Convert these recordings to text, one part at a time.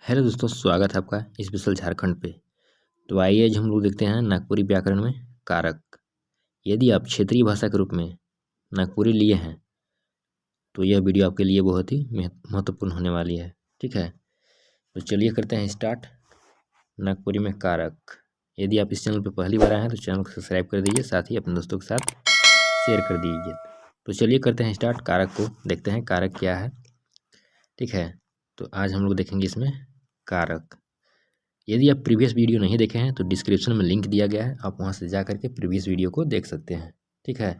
Hello दोस्तों, स्वागत है आपका स्पेशल झारखंड पे। तो आइए आज हम लोग देखते हैं नागपुरी व्याकरण में कारक। यदि आप क्षेत्रीय भाषा के रूप में नागपुरी लिए हैं तो यह वीडियो आपके लिए बहुत ही महत्वपूर्ण होने वाली है। ठीक है, तो चलिए करते हैं स्टार्ट। नागपुरी में कारक। यदि आप इस चैनल पर पहली बार आए हैं तो चैनल को सब्सक्राइब कर दीजिए, साथ ही अपने दोस्तों के साथ शेयर कर दीजिए। तो चलिए करते हैं स्टार्ट। कारक को देखते हैं कारक क्या है। ठीक है, तो आज हम लोग देखेंगे इसमें कारक। यदि आप प्रीवियस वीडियो नहीं देखे हैं तो डिस्क्रिप्शन में लिंक दिया गया है, आप वहां से जा करके प्रीवियस वीडियो को देख सकते हैं। ठीक है,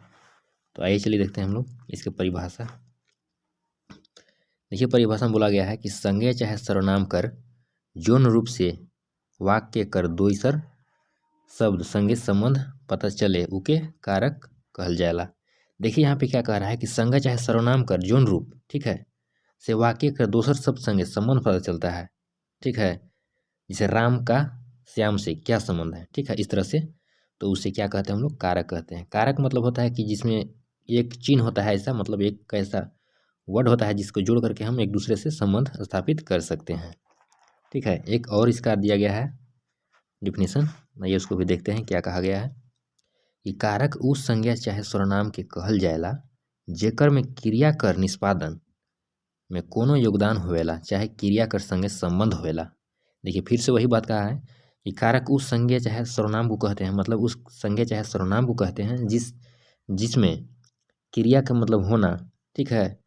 तो आइए चलिए देखते हैं हम लोग इसकी परिभाषा। देखिए, परिभाषा में बोला गया है कि संज्ञा चाहे सर्वनाम कर जौन रूप से वाक्य कर दोईसर शब्द संगे संबंध पता चले उके कारक कहल जाएला। देखिए यहाँ पे क्या कह रहा है कि संज्ञा चाहे सर्वनाम कर जौन रूप, ठीक है, से वाक्य कर दोसर शब्द संगे संबंध पता चलता है। ठीक है, जैसे राम का श्याम से क्या संबंध है। ठीक है, इस तरह से, तो उसे क्या कहते हैं हम लोग, कारक कहते हैं। कारक मतलब होता है कि जिसमें एक चिन्ह होता है, ऐसा मतलब एक ऐसा वर्ड होता है जिसको जोड़ करके हम एक दूसरे से संबंध स्थापित कर सकते हैं। ठीक है, एक और इसका दिया गया है डिफिनीशन, आइए उसको भी देखते हैं क्या कहा गया है कि कारक उस संज्ञा चाहे सर्वनाम के कहल जाएला जेकर में क्रिया कर निष्पादन में कोनो योगदान होवेला चाहे क्रिया कर संगे संबंध होवेला। देखिए, फिर से वही बात कहा है कि कारक उस संज्ञा चाहे सर्वनाम को कहते हैं, मतलब उस संज्ञा चाहे सर्वनाम को कहते हैं जिसमें क्रिया का मतलब होना, ठीक है,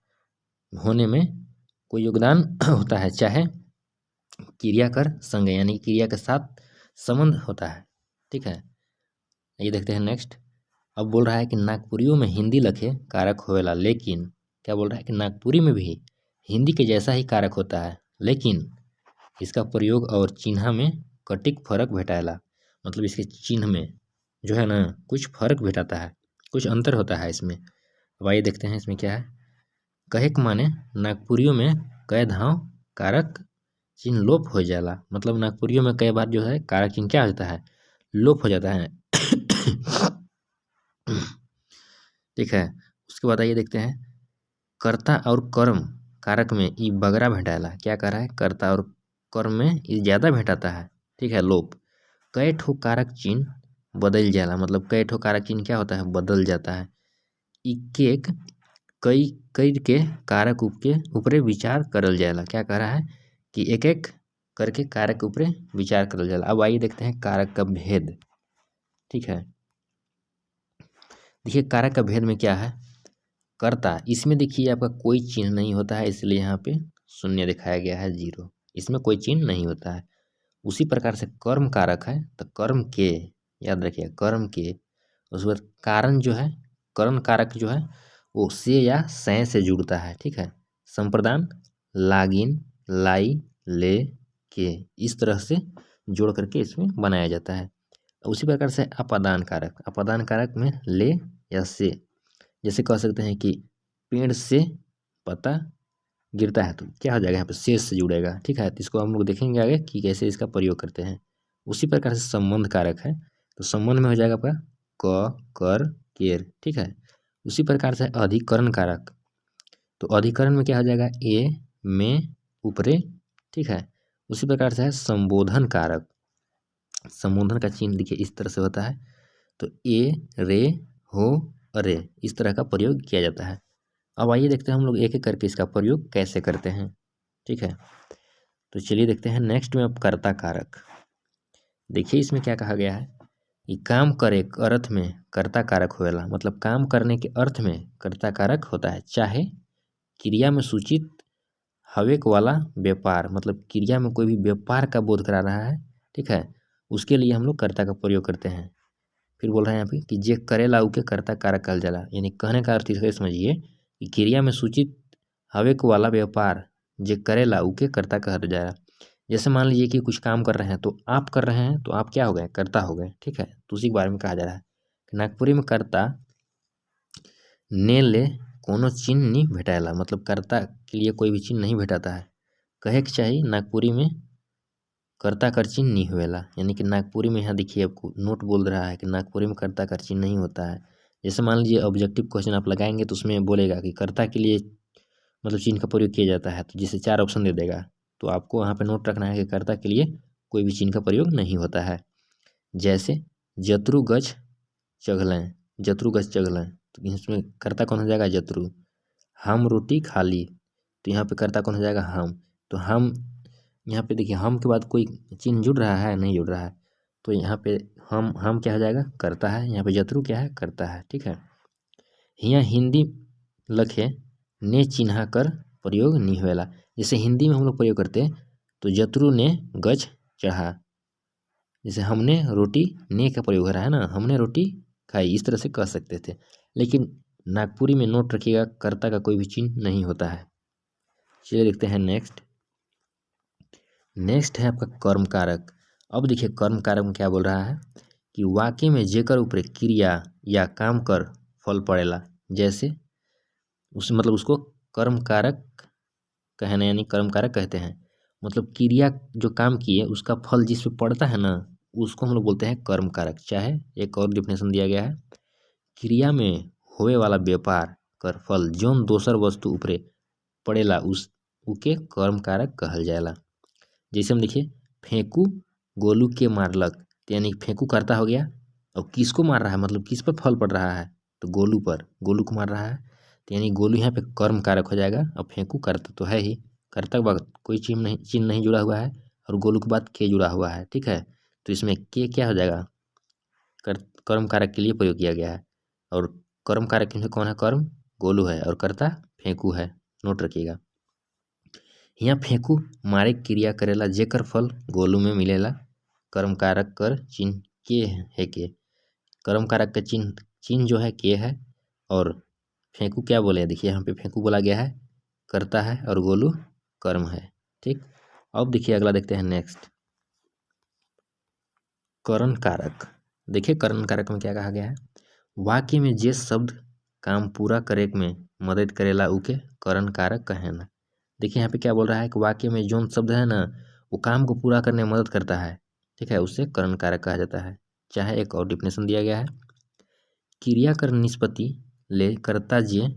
होने में कोई योगदान होता है, चाहे क्रिया कर संज्ञा यानी क्रिया के साथ संबंध होता है। ठीक है, ये देखते हैं नेक्स्ट। अब बोल रहा है कि नागपुरियों में हिंदी लखे कारक होवेला, लेकिन क्या बोल रहा है कि नागपुरी में भी हिंदी के जैसा ही कारक होता है, लेकिन इसका प्रयोग और चिन्ह में कटिक फर्क भेटाएला। मतलब इसके चिन्ह में जो है ना कुछ फर्क भेटाता है, कुछ अंतर होता है इसमें। अब आइए देखते हैं इसमें क्या है। कहे के माने नागपुरियों में कई धाव कारक चिन्ह लोप हो जाला। मतलब नागपुरियों में कई बार जो है कारक चिन्ह क्या होता है, लोप हो जाता है। ठीक है, उसके बाद आइए देखते हैं कर्ता और कर्म कारक में ई बगरा भेटाएला। क्या कर रहा है, कर्ता और कर्म में ये ज़्यादा भेटाता है। ठीक है, लोप। कई ठो कारक चिन्ह बदल जाला, मतलब कई ठो कारक चिन्ह क्या होता है, बदल जाता है। एक कई कई के कारक के ऊपरे विचार करल जाएला। क्या कह रहा है कि एक एक करके कारक के ऊपरे विचार करल जाएला। अब आइए देखते हैं कारक का भेद। ठीक है, देखिए कारक का भेद में क्या है, कर्ता, इसमें देखिए आपका कोई चिन्ह नहीं होता है, इसलिए यहाँ पे शून्य दिखाया गया है, 0। इसमें कोई चिन्ह नहीं होता है। उसी प्रकार से कर्म कारक है, तो कर्म के, याद रखिए कर्म के, उस बाद कारण जो है, करण कारक जो है वो से या सै से जुड़ता है। ठीक है, संप्रदान लागिन लाई ले के, इस तरह से जोड़ करके इसमें बनाया जाता है। उसी प्रकार से अपादान कारक, अपादान कारक में ले या से, जैसे कह सकते हैं कि पेड़ से पत्ता गिरता है तो क्या हो जाएगा, यहाँ पे शेष से जुड़ेगा। ठीक है, तो इसको हम लोग देखेंगे आगे कि कैसे इसका प्रयोग करते हैं। उसी प्रकार से संबंध कारक है, तो संबंध में हो जाएगा आपका क कर केर। ठीक है, उसी प्रकार से अधिकरण कारक, तो अधिकरण में क्या हो जाएगा, ए में ऊपरे। ठीक है, उसी प्रकार से है संबोधन कारक। संबोधन का चिन्ह देखिए इस तरह से होता है, तो ए रे हो अरे, इस तरह का प्रयोग किया जाता है। अब आइए देखते हैं हम लोग एक एक करके इसका प्रयोग कैसे करते हैं। ठीक है, तो चलिए देखते हैं नेक्स्ट में अब कर्ता कारक। देखिए इसमें क्या कहा गया है कि काम करे के अर्थ में कर्ता कारक होएला। मतलब काम करने के अर्थ में कर्ता कारक होता है, चाहे क्रिया में सूचित हवेक वाला व्यापार, मतलब क्रिया में कोई भी व्यापार का बोध करा रहा है। ठीक है, उसके लिए हम लोग कर्ता का प्रयोग करते हैं। फिर बोल रहे हैं यहाँ पे कि जे करेला उके कर्ता कारक कहल जाला। यानी कहने का अर्थ इसे समझिए कि क्रिया में सूचित हवेक वाला व्यापार जे करेला उके कर्ता कहल जाला। जैसे मान लीजिए कि कुछ काम कर रहे हैं, तो आप कर रहे हैं तो आप क्या हो गए, कर्ता हो गए। ठीक है, तो उसी के बारे में कहा जा रहा है कि नागपुरी में कर्ता ने ले कोनो चिन्ह नहीं भेटाएला। मतलब कर्ता के लिए कोई भी चिन्ह नहीं भेटाता है। कहे के चाहिए नागपुरी में कर्ता कर चिन्ह नहीं हुएला। यानी कि नागपुरी में, यहाँ देखिए आपको नोट बोल रहा है कि नागपुरी में कर्ता कर चिन्ह नहीं होता है। जैसे मान लीजिए ऑब्जेक्टिव क्वेश्चन आप लगाएंगे तो उसमें बोलेगा कि कर्ता के लिए मतलब चिन्ह का प्रयोग किया जाता है, तो जैसे 4 ऑप्शन दे देगा तो आपको वहाँ पे नोट रखना है कि कर्ता के लिए कोई भी चिन्ह का प्रयोग नहीं होता है। जैसे जत्रु गज चघलें, जत्रु गज चघलें, तो इसमें कर्ता कौन हो जाएगा? जत्रु। हम रोटी खा ली, तो यहाँ पे कर्ता कौन हो जाएगा? हम। तो हम, यहाँ पे देखिए हम के बाद कोई चिन्ह जुड़ रहा है? नहीं जुड़ रहा है, तो यहाँ पे हम क्या हो जाएगा? कर्ता है। यहाँ पे जत्रु क्या है? कर्ता है। ठीक है। यहाँ हिंदी लखे ने चिन्हा कर प्रयोग नहीं होएला। जैसे हिंदी में हम लोग प्रयोग करते हैं तो जत्रु ने गज चढ़ा, जैसे हमने रोटी, ने का प्रयोग हो रहा है ना, हमने रोटी खाई, इस तरह से कह सकते थे। लेकिन नागपुरी में नोट रखिएगा कर्ता का कोई भी चिन्ह नहीं होता है। चलिए देखते हैं नेक्स्ट। नेक्स्ट है आपका कर्म कारक। अब देखिए कर्म कारक में क्या बोल रहा है कि वाक्य में जेकर ऊपर क्रिया या काम कर फल पड़ेला। जैसे उस मतलब उसको कर्म कारक कहना, यानी कर्म कारक कहते हैं। मतलब क्रिया जो काम किए उसका फल जिस पे पड़ता है ना, उसको हम लोग बोलते हैं कर्म कारक। चाहे एक और डिफिनेशन दिया गया है, क्रिया में होए वाला व्यापार कर फल जौन दोसर वस्तु ऊपरे पड़ेला उस उके कर्म कारक कहल जाएला। जैसे हम देखिए फेंकू गोलू के मारलक, तो यानी फेंकू करता हो गया, और किसको मार रहा है? मतलब किस पर फल पड़ रहा है? तो गोलू पर, गोलू को मार रहा है, तो यानी गोलू यहाँ पे कर्म कारक हो जाएगा। और फेंकू करता तो है ही, करता के बाद कोई चिन्ह नहीं जुड़ा हुआ है, और गोलू के बाद के जुड़ा हुआ है। ठीक है, तो इसमें के क्या हो जाएगा? कर्म कारक के लिए प्रयोग किया गया है। और कर्म कारक में कौन है? कर्म गोलू है, और कर्ता फेंकू है। नोट रखिएगा। यहाँ फेंकू मारे क्रिया करेला जेकर फल गोलू में मिलेला। कर्म कारक कर चिन्ह के है के, कर्म कारक का चिन्ह जो है के है, और फेंकू क्या बोले? देखिए यहाँ पे फेंकू बोला गया है, करता है, और गोलू कर्म है। ठीक, अब देखिए अगला देखते हैं नेक्स्ट, करण कारक। देखिए करण कारक में क्या कहा गया है? वाक्य में जे शब्द काम पूरा करे में मदद करेला उके करण कारक कहेला। देखिए यहाँ पे क्या बोल रहा है कि वाक्य में जो शब्द है ना, वो काम को पूरा करने में मदद करता है। ठीक है, उससे करण कारक कहा जाता है। चाहे एक और डिफिनेशन दिया गया है, क्रिया कर निष्पत्ति ले करता जे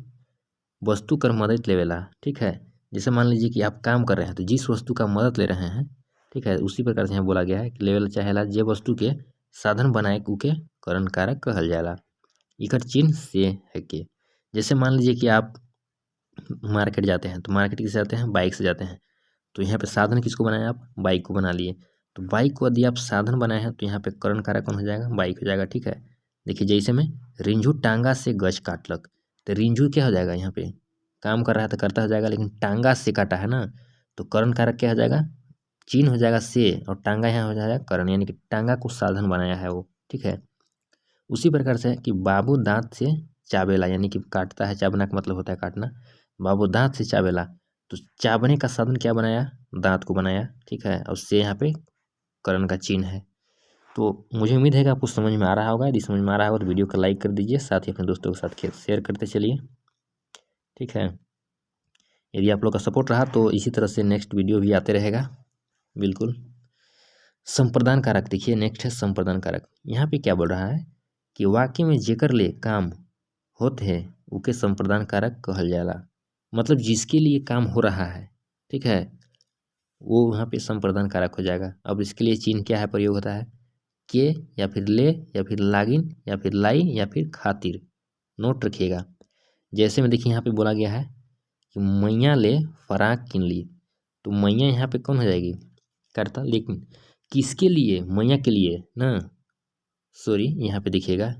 वस्तु कर मदद लेवेला। ठीक है, जैसे मान लीजिए कि आप काम कर रहे हैं तो जिस वस्तु का मदद ले रहे हैं, ठीक है, उसी प्रकार से यहाँ बोला गया है कि लेवल चाहेला जे वस्तु के साधन बनाए उके करण कारक कहल जाएला। इकर चिन्ह से है के, जैसे मान लीजिए कि आप मार्केट जाते हैं, तो मार्केट किससे जाते हैं? बाइक से जाते हैं। तो यहाँ पे साधन किसको बनाए? आप बाइक को बना लिए। तो बाइक को यदि आप साधन बनाए हैं तो यहाँ पे करण कारक कौन हो जाएगा? बाइक हो जाएगा। ठीक है, देखिए जैसे में रिंझू टांगा से गज काटलक, तो रिंझू क्या हो जाएगा? यहाँ पे काम कर रहा है तो करता हो जाएगा, लेकिन टांगा से काटा है ना, तो करण कारक क्या हो जाएगा? चिन्ह हो जाएगा से, और टांगा यहाँ हो जाएगा करण, यानी कि टांगा को साधन बनाया है वो। ठीक है, उसी प्रकार से कि बाबू दांत से चाबेला, यानी कि काटता है, चाबना का मतलब होता है काटना। बाबू दांत से चाबेला, तो चाबने का साधन क्या बनाया? दांत को बनाया। ठीक है, और से यहाँ पे करण का चिन्ह है। तो मुझे उम्मीद है कि आपको समझ में आ रहा होगा। यदि समझ में आ रहा होगा तो वीडियो को लाइक कर दीजिए, साथ ही अपने दोस्तों के साथ शेयर करते चलिए। ठीक है, यदि आप लोग का सपोर्ट रहा तो इसी तरह से नेक्स्ट वीडियो भी आते रहेगा। बिल्कुल। संप्रदान कारक देखिए, नेक्स्ट है संप्रदान कारक। यहाँ पे क्या बोल रहा है कि वाक्य में जेकर ले काम होते है उके संप्रदान कारक कहल जाला। मतलब जिसके लिए काम हो रहा है, ठीक है, वो यहाँ पे संप्रदान कारक हो जाएगा। अब इसके लिए चिन्ह क्या है प्रयोग होता है? के, या फिर ले, या फिर लागिन, या फिर लाई, या फिर खातिर। नोट रखिएगा। जैसे में देखिए यहाँ पे बोला गया है कि मैया ले फराक किन ली, तो मैया यहाँ पे कौन हो जाएगी? करता। लेकिन किसके लिए? मैया के लिए ना, सॉरी, यहाँ पे देखिएगा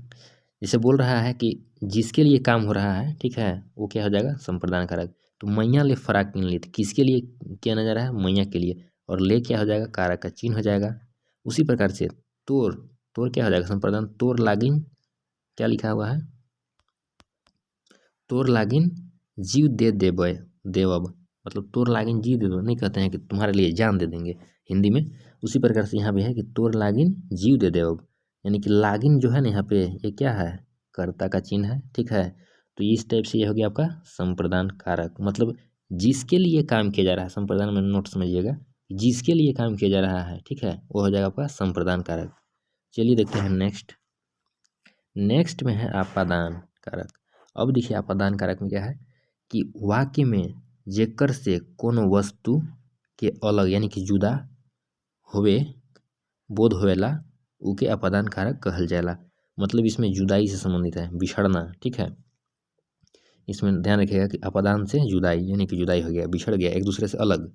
जैसे बोल रहा है कि जिसके लिए काम हो रहा है, ठीक है, वो क्या हो जाएगा? संप्रदान कारक। तो मैया ले फराक किन ली, तो किसके लिए किया जा रहा है? मैया के लिए। और ले क्या हो जाएगा? कारक का चिन्ह हो जाएगा। उसी प्रकार से तोर, तोर क्या हो जाएगा? संप्रदान। तोर लागिन क्या लिखा हुआ है? तोर लागिन जीव दे देबय देवब, मतलब तोर लागिन जीव दे दो, नहीं कहते हैं कि तुम्हारे लिए जान दे देंगे हिंदी में। उसी प्रकार से यहाँ भी है कि तोर लागिन जीव दे देवब, यानी कि लागिन जो है ना यहाँ पे, ये क्या है? कर्ता का चिन्ह है। ठीक है, तो इस टाइप से ये हो गया आपका संप्रदान कारक। मतलब जिसके लिए काम किया जा रहा है, संप्रदान में नोट समझिएगा, जिसके लिए काम किया जा रहा है, ठीक है, वो हो जाएगा आपका संप्रदान कारक। चलिए देखते हैं नेक्स्ट। नेक्स्ट में है आपादान कारक। अब देखिए आपादान कारक में क्या है कि वाक्य में जेकर से कोनो वस्तु के अलग यानी कि जुदा होवे बोध होवेला उके अपादान कारक कहल जाला। मतलब इसमें जुदाई से संबंधित है, बिछड़ना, ठीक है। इसमें ध्यान रखिएगा कि अपादान से जुदाई यानी कि जुदाई हो गया, बिछड़ गया, एक दूसरे से अलग।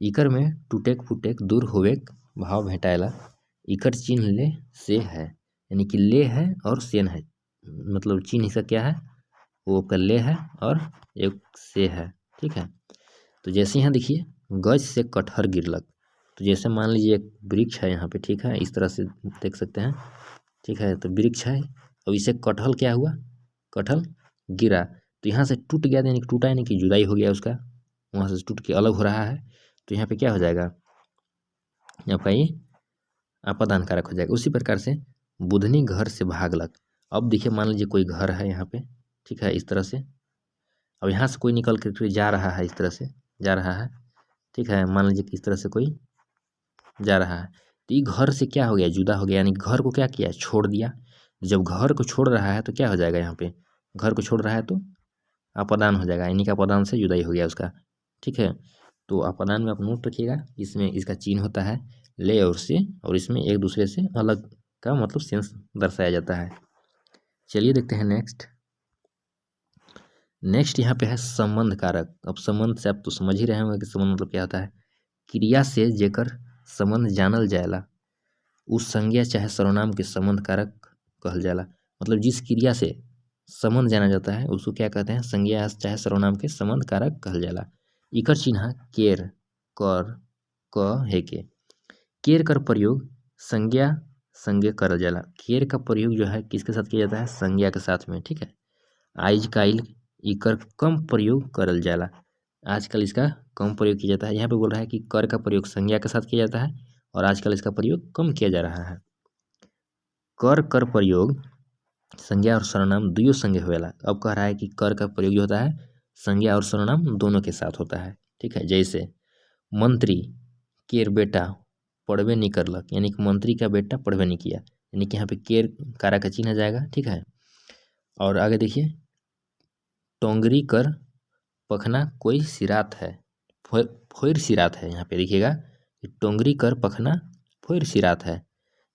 इकर में टूटेक फुटेक दूर होवेक भाव भेटाएला। इकर चिन्ह ले से है यानी कि ले है और सेन है, मतलब चिन्ह इसका क्या है, वो का ले है और एक से है, ठीक है। तो जैसे यहाँ देखिए गज से कटहर गिरलक, तो जैसे मान लीजिए एक वृक्ष है यहाँ पे, ठीक है, इस तरह से देख सकते हैं, ठीक है। तो वृक्ष है, अब इसे कटहल क्या हुआ, कटहल गिरा, तो यहाँ से टूट गया यानी कि टूटा यानी कि जुदाई हो गया उसका, वहाँ से टूट के अलग हो रहा है, तो यहाँ पे क्या हो जाएगा, यहाँ पे ये अपादान कारक हो जाएगा। उसी प्रकार से बुधनी घर से भागलक। अब देखिए मान लीजिए कोई घर है यहाँ पे, ठीक है, इस तरह से, अब यहाँ से कोई निकल कर जा रहा है, इस तरह से जा रहा है, ठीक है, मान लीजिए कि इस तरह से कोई जा रहा है, तो ये घर से क्या हो गया, जुदा हो गया, यानी घर को क्या किया, छोड़ दिया। जब घर को छोड़ रहा है तो क्या हो जाएगा, यहाँ पे घर को छोड़ रहा है तो अपादान हो जाएगा, यानी कि अपादान से जुदाई हो गया उसका, ठीक है। तो अपादान में आप नोट रखिएगा, इसमें इसका चिन्ह होता है ले और से, और इसमें एक दूसरे से अलग का मतलब सेंस दर्शाया जाता है। चलिए देखते हैं नेक्स्ट यहाँ पे है संबंध कारक। अब संबंध से आप तो समझ ही रहे होंगे कि संबंध मतलब क्या होता है, क्रिया से जेकर संबंध जानल जाएला उस संज्ञा चाहे सर्वनाम के संबंध कारक कहल जाला। मतलब जिस क्रिया से संबंध जाना जाता है उसको क्या कहते हैं, संज्ञा चाहे सर्वनाम के संबंध कारक कहल जाला। इकर चिन्ह केर कर क है के। केर कर प्रयोग संज्ञा संज्ञा करल जाला। केर का प्रयोग जो है किसके साथ किया जाता है, संज्ञा के साथ में, ठीक है। आइज काइल इकर कम प्रयोग करल जाला, आजकल इसका कम प्रयोग किया जाता है। यहाँ पे बोल रहा है कि कर का प्रयोग संज्ञा के साथ किया जाता है और आजकल इसका प्रयोग कम किया जा रहा है। कर प्रयोग संज्ञा और सर्वनाम दुयो संगे होएला। अब कह रहा है कि कर का प्रयोग जो होता है संज्ञा और सर्वनाम दोनों के साथ होता है, ठीक है। जैसे मंत्री केर बेटा पढ़बे नहीं करलक, यानी कि मंत्री का बेटा पढ़बे नहीं किया, यानी कि यहाँ पे केर कारा का चिन्ह जाएगा, ठीक है। और आगे देखिए टोंगरी कर पखना कोई सिरात है, फोर सिरात है, यहाँ पे देखिएगा टोंगरी कर पखना फोर सिरात है,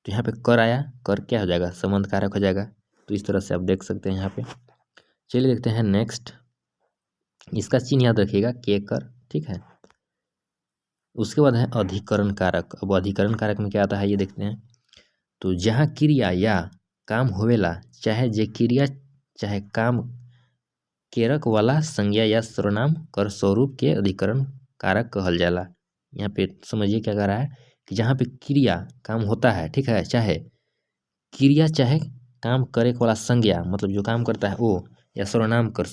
तो यहाँ पे कर आया, कर क्या हो जाएगा, संबंध कारक हो जाएगा। तो इस तरह से आप देख सकते हैं यहाँ पे। चलिए देखते हैं नेक्स्ट, इसका चिन्ह याद रखिएगा के कर, ठीक है। उसके बाद है अधिकरण कारक। अब अधिकरण कारक में क्या आता है ये देखते हैं। तो जहाँ क्रिया या काम होवेला चाहे जे क्रिया चाहे काम केरक वाला संज्ञा या सर्वनाम कर स्वरूप के अधिकरण कारक कहल जाला। यहाँ पे समझिए क्या कह रहा है कि जहाँ पे क्रिया काम होता है, ठीक है, चाहे क्रिया चाहे काम करे वाला संज्ञा मतलब जो काम करता है वो या सर्वनाम कर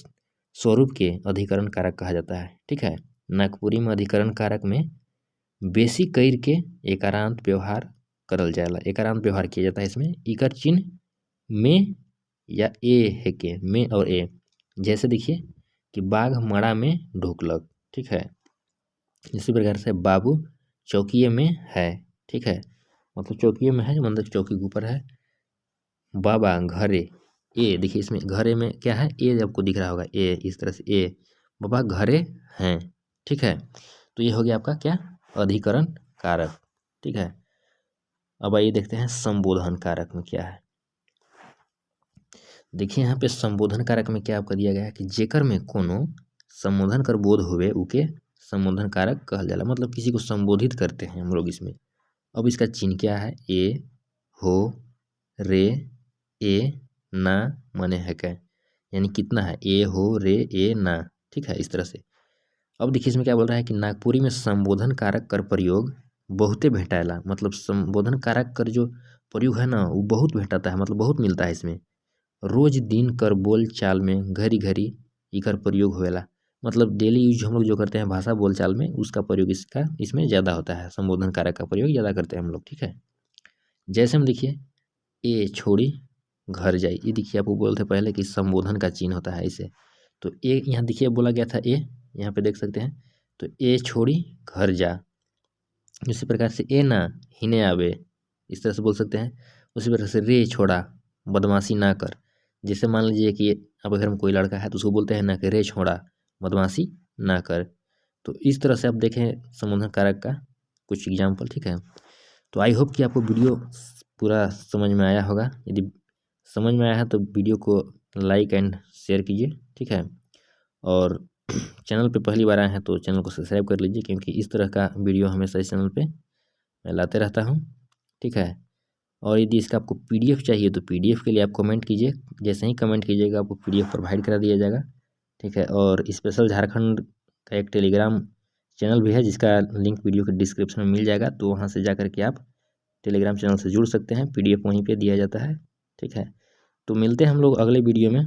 स्वरूप के अधिकरण कारक कहा जाता है, ठीक है। नागपुरी में अधिकरण कारक में बेसी कैर के एकारांत व्यवहार करल जाला, एकारांत व्यवहार किया जाता है इसमें। इकर चिन्ह में या ए है के, में और ए। जैसे देखिए कि बाघ मड़ा में ढुकलक, ठीक है। इसी प्रकार से बाबू चौकिए में है, ठीक है, मतलब चौकिए में है मतलब चौकी के ऊपर है। बाबा घरे, ए देखिए इसमें घरे में क्या है, ए आपको दिख रहा होगा, ए इस तरह से ए, बाबा घरे हैं, ठीक है। तो ये हो गया आपका क्या, अधिकरण कारक, ठीक है। अब आइए देखते हैं संबोधन कारक में क्या है। देखिए यहाँ पे संबोधन कारक में क्या आपका दिया गया है कि जेकर में कोनो संबोधन कर बोध होवे उके संबोधन कारक कहल जाला। मतलब किसी को संबोधित करते हैं हम लोग इसमें। अब इसका चिन्ह क्या है, ए हो रे ए ना मने है क्या, यानी कितना है, ए हो रे ए ना, ठीक है, इस तरह से। अब देखिए इसमें क्या बोल रहा है कि नागपुरी में संबोधन कारक कर प्रयोग बहुते भेटाएला। मतलब संबोधन कारक कर जो प्रयोग है ना वो बहुत भेटाता है, मतलब बहुत मिलता है इसमें। रोज दिन कर बोल चाल में घड़ी घड़ी इकर प्रयोग होएला। मतलब डेली यूज हम लोग जो करते हैं भाषा बोल चाल में उसका प्रयोग इसका इसमें ज़्यादा होता है, संबोधन कारक का प्रयोग ज़्यादा करते हैं हम लोग, ठीक है। जैसे हम देखिए ए छोड़ी घर जाई, ये देखिए आपको बोलते पहले कि संबोधन का चिन्ह होता है इसे। तो ए यहाँ देखिए बोला गया था ए, यहाँ पे देख सकते हैं। तो ए छोड़ी घर जा, इसी प्रकार से ए ना हिने आवे, इस तरह से बोल सकते हैं। उसी प्रकार से रे छोड़ा बदमाशी ना कर। जैसे मान लीजिए कि अब अगर हम कोई लड़का है तो उसको बोलते हैं ना कि रे छोड़ा बदमाशी ना कर। तो इस तरह से आप देखें संबोधन कारक का कुछ एग्जाम्पल, ठीक है। तो आई होप कि आपको वीडियो पूरा समझ में आया होगा। यदि समझ में आया है तो वीडियो को लाइक एंड शेयर कीजिए, ठीक है। और चैनल पे पहली बार आए हैं तो चैनल को सब्सक्राइब कर लीजिए, क्योंकि इस तरह का वीडियो हमेशा इस चैनल पे मैं लाते रहता हूँ, ठीक है। और यदि इसका आपको पीडीएफ चाहिए तो पीडीएफ के लिए आप कमेंट कीजिए, जैसे ही कमेंट कीजिएगा आपको पीडीएफ प्रोवाइड करा दिया जाएगा, ठीक है। और स्पेशल झारखंड का एक टेलीग्राम चैनल भी है, जिसका लिंक वीडियो के डिस्क्रिप्शन में मिल जाएगा, तो वहाँ से जा कर के आप टेलीग्राम चैनल से जुड़ सकते हैं। पीडीएफ वहीं पे दिया जाता है, ठीक है। तो मिलते हैं हम लोग अगले वीडियो में।